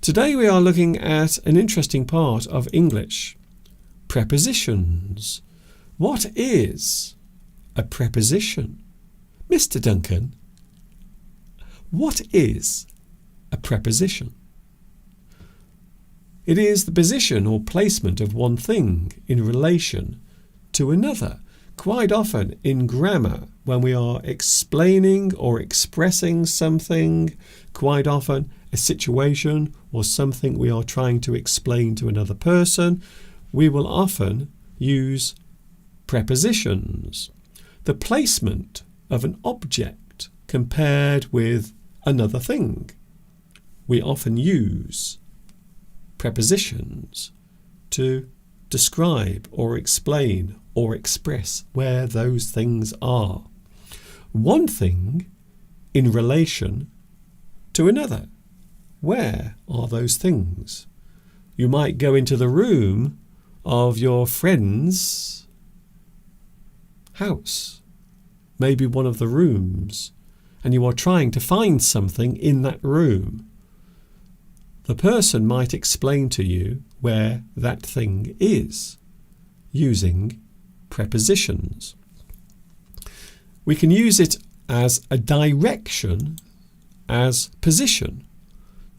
Today we are looking at an interesting part of English, prepositions. What is a preposition? Mr. Duncan, what is a preposition? It is the position or placement of one thing in relation to another. Quite often in grammar, when we are explaining or expressing something, quite often a situation or something we are trying to explain to another person, we will often use prepositions. The placement of an object compared with another thing. We often use prepositions to describe or explain or express where those things are. One thing in relation to another. Where are those things? You might go into the room of your friend's house, maybe one of the rooms, and you are trying to find something in that room. The person might explain to you where that thing is using prepositions. We can use it as a direction, as position,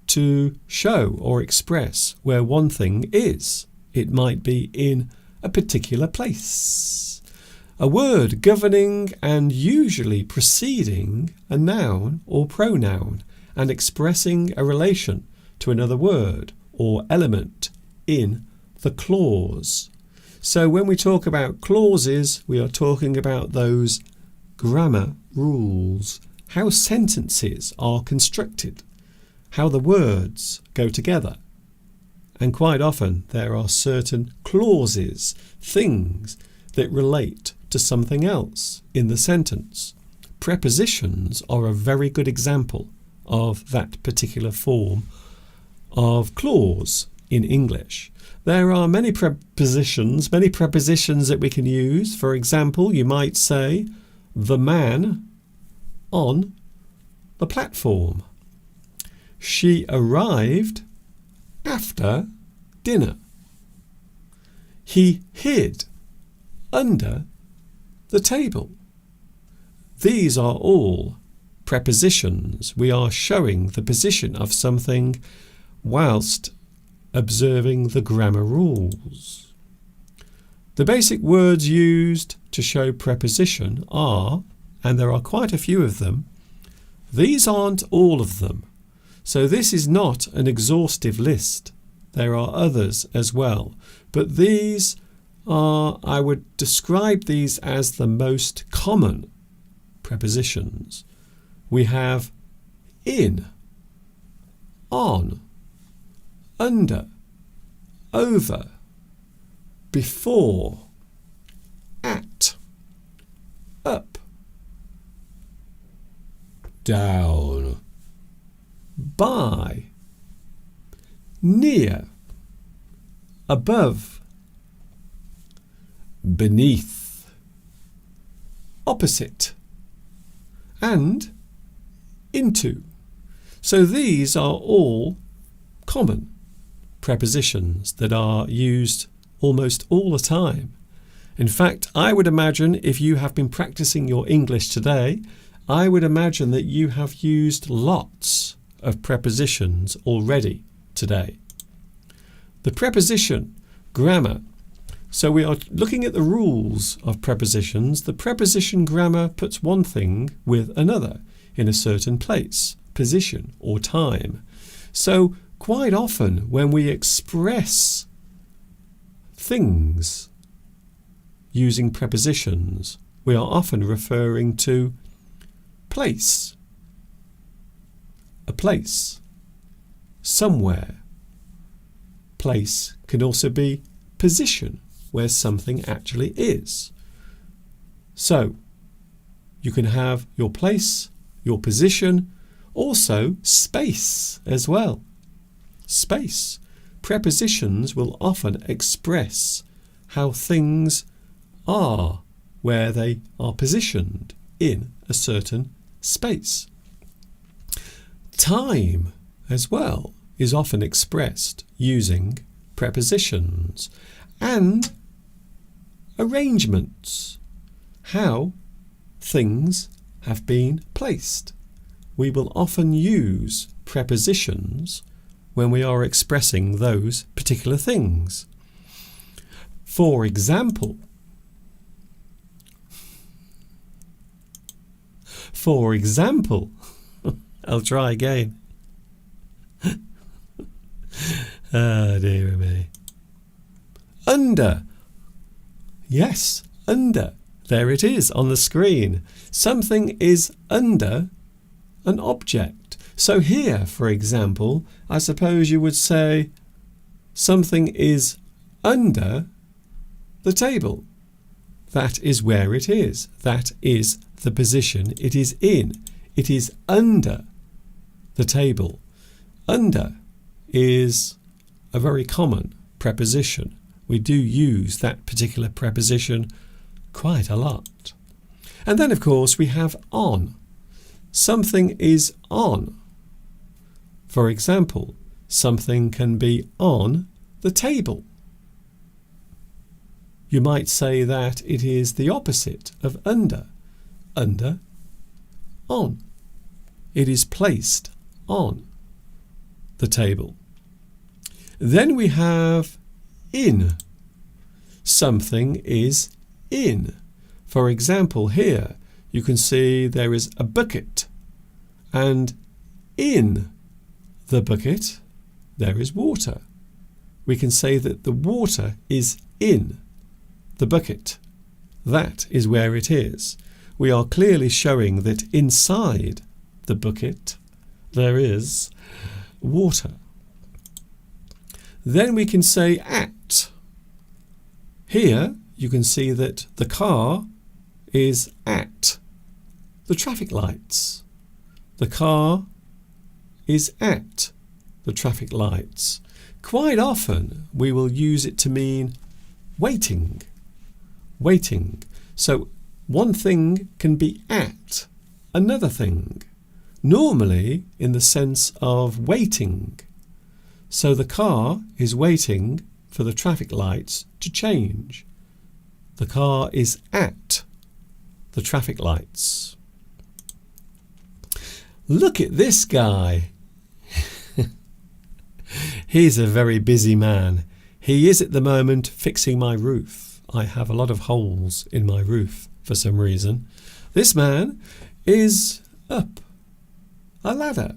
to show or express where one thing is. It might be in a particular place. A word governing and usually preceding a noun or pronoun and expressing a relation to another word or element in the clause. So when we talk about clauses, we are talking about those grammar rules, how sentences are constructed, how the words go together. And quite often there are certain clauses, things that relate to something else in the sentence. Prepositions are a very good example of that particular form of clause in English. There are many prepositions that we can use. For example, you might say, the man on the platform. She arrived after dinner. He hid under the table. These are all prepositions. We are showing the position of something whilst observing the grammar rules. The basic words used to show preposition are, and there are quite a few of them, these aren't all of them. So this is not an exhaustive list. There are others as well. But these are, I would describe these as the most common prepositions. We have in, on, under, over, before, at, up, down, by, near, above, beneath, opposite, and into. So these are all common prepositions that are used almost all the time. In fact, I would imagine if you have been practicing your English today, I would imagine that you have used lots of prepositions already today. The preposition grammar. So we are looking at the rules of prepositions. The preposition grammar puts one thing with another in a certain place, position, or time. So quite often when we express things using prepositions, we are often referring to place, a place, somewhere. Place can also be position, where something actually is. So you can have your place, your position, also space as well. Space. Prepositions will often express how things are, where they are positioned in a certain space. Time as well. is often expressed using prepositions and arrangements. How things have been placed. We will often use prepositions when we are expressing those particular things. For example, I'll try again. Ah, dear me. Under. Yes, under. There it is on the screen. Something is under an object. So here, for example, I suppose you would say something is under the table. That is where it is. That is the position it is in. It is under the table. Under is a very common preposition. We do use that particular preposition quite a lot. And then, of course, we have on. Something is on. For example, something can be on the table. You might say that it is the opposite of under. Under, on. It is placed on the table. Then we have in. Something is in. For example, here you can see there is a bucket, and in the bucket there is water. We can say that the water is in the bucket. That is where it is. We are clearly showing that inside the bucket there is water. Then we can say at. Here you can see that the car is at the traffic lights. The car is at the traffic lights. Quite often we will use it to mean waiting. Waiting. So one thing can be at another thing, normally in the sense of waiting. So the car is waiting for the traffic lights to change. The car is at the traffic lights. Look at this guy. He's a very busy man. He is at the moment fixing my roof. I have a lot of holes in my roof for some reason. This man is up a ladder.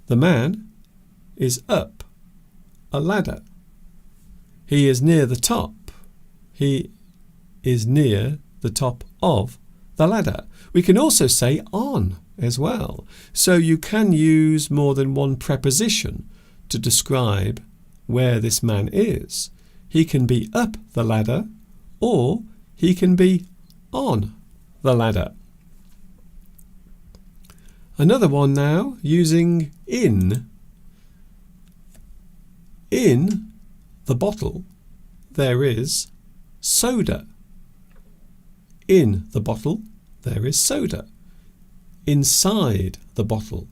The man is up a ladder. He is near the top. He is near the top of the ladder. We can also say on as well. So you can use more than one preposition to describe where this man is. He can be up the ladder or he can be on the ladder. Another one now using in. In the bottle there is soda. In the bottle there is soda. Inside the bottle.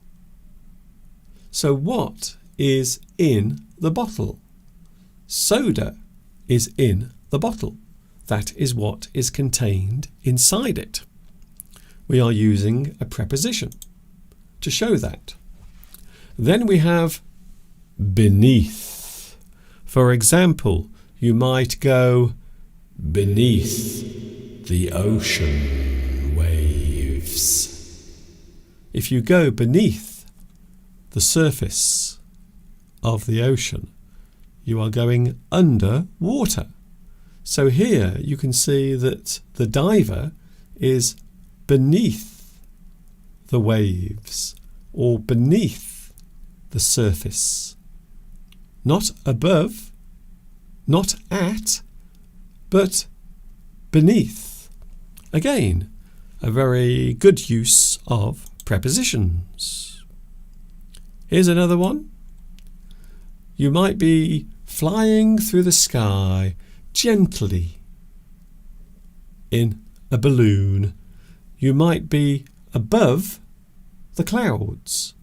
So what is in the bottle? Soda is in the bottle. That is what is contained inside it. We are using a preposition to show that. Then we have beneath. For example, you might go beneath the ocean waves. If you go beneath the surface of the ocean, you are going under water. So here you can see that the diver is beneath the waves or beneath the surface. Not above, not at, but beneath. Again, a very good use of prepositions. Here's another one. You might be flying through the sky gently in a balloon. You might be above the clouds.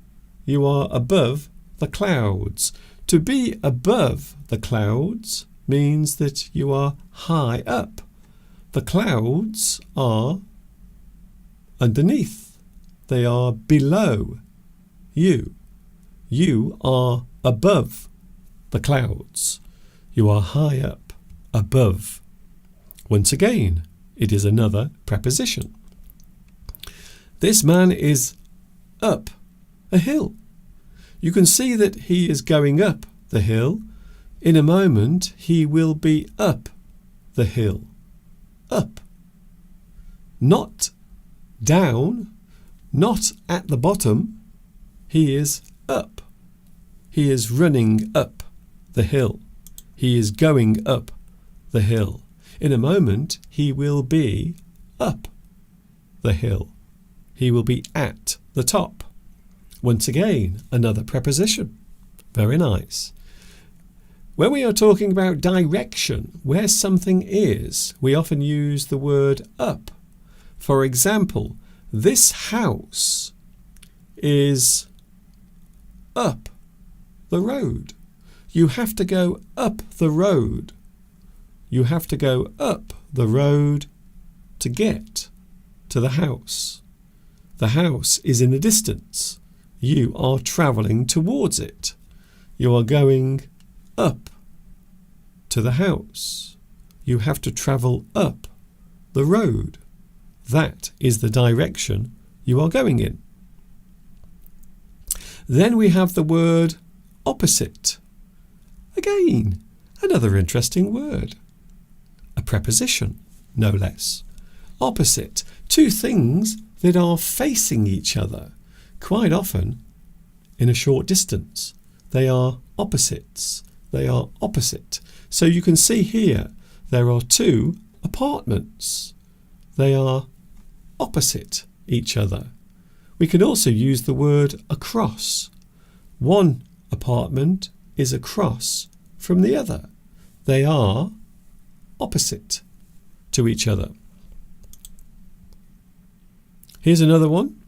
You are above the clouds. To be above the clouds means that you are high up. The clouds are underneath. They are below you. You are above the clouds. You are high up, above. Once again, it is another preposition. This man is up a hill. You can see that he is going up the hill. In a moment, he will be up the hill. Up. Not down, not at the bottom. He is up. He is running up the hill. He is going up the hill. In a moment, he will be up the hill. He will be at the top. Once again, another preposition. Very nice. When we are talking about direction, where something is, we often use the word up. For example, this house is up the road. You have to go up the road. You have to go up the road to get to the house. The house is in the distance. You are travelling towards it. You are going up to the house. You have to travel up the road. That is the direction you are going in. Then we have the word opposite. Again, another interesting word. A preposition, no less. Opposite. Two things that are facing each other. Quite often, in a short distance, they are opposites. They are opposite. So you can see here, there are two apartments. They are opposite each other. We can also use the word across. One apartment is across from the other. They are opposite to each other. Here's another one.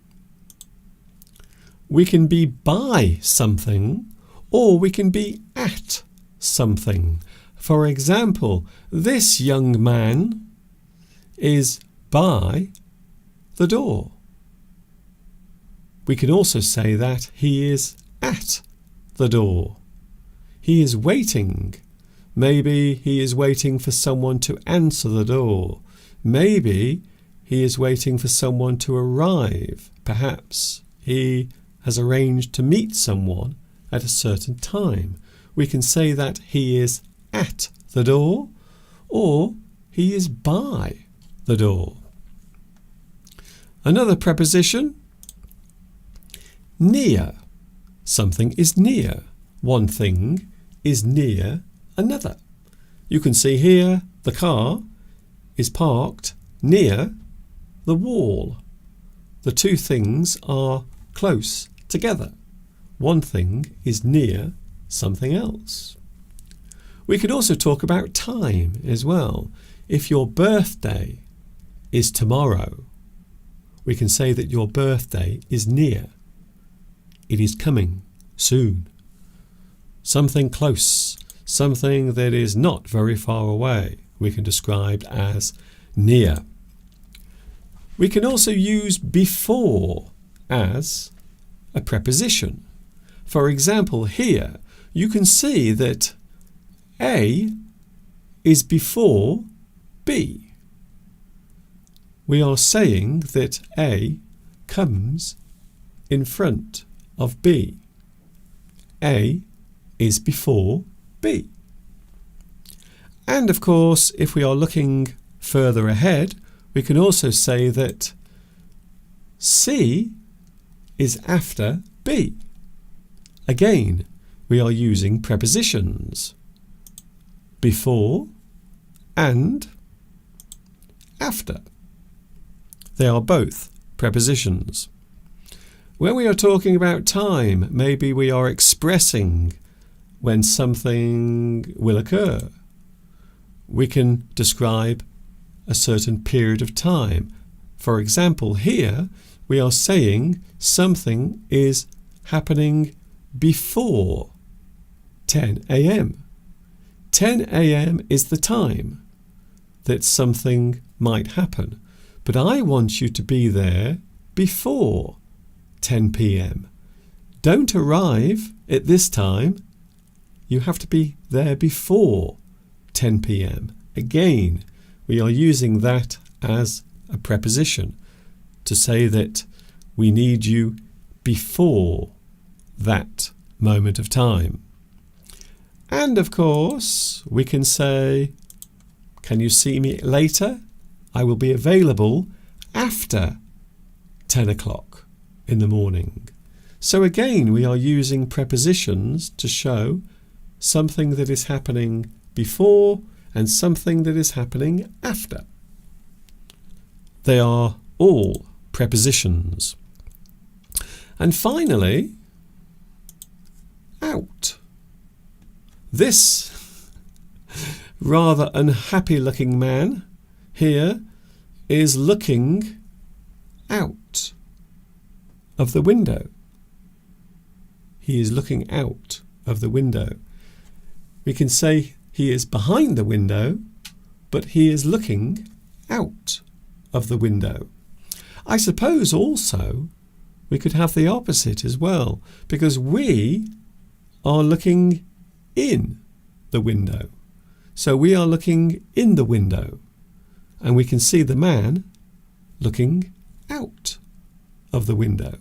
We can be by something or we can be at something. For example, this young man is by the door. We can also say that he is at the door. He is waiting. Maybe he is waiting for someone to answer the door. Maybe he is waiting for someone to arrive. Perhaps he has arranged to meet someone at a certain time. We can say that he is at the door or he is by the door. Another preposition, near. Something is near. One thing is near another. You can see here the car is parked near the wall. The two things are close together. One thing is near something else. We could also talk about time as well. If your birthday is tomorrow, we can say that your birthday is near. It is coming soon. Something close, something that is not very far away, we can describe as near. We can also use before as a preposition. For example, here you can see that A is before B. We are saying that A comes in front of B. A is before B. And of course, if we are looking further ahead, we can also say that C is after B. Again, we are using prepositions. Before and after. They are both prepositions. When we are talking about time, maybe we are expressing when something will occur. We can describe a certain period of time. For example, here we are saying something is happening before 10 a.m. 10 a.m. is the time that something might happen, but I want you to be there before 10 p.m. Don't arrive at this time. You have to be there before 10 p.m. Again, we are using that as a preposition to say that we need you before that moment of time. And of course, we can say, can you see me later? I will be available after 10 o'clock in the morning. So again, we are using prepositions to show something that is happening before and something that is happening after. They are all prepositions. And finally, out. This rather unhappy looking man here is looking out of the window. He is looking out of the window. We can say he is behind the window, but he is looking out of the window. I suppose also we could have the opposite as well, because we are looking in the window. So we are looking in the window, and we can see the man looking out of the window.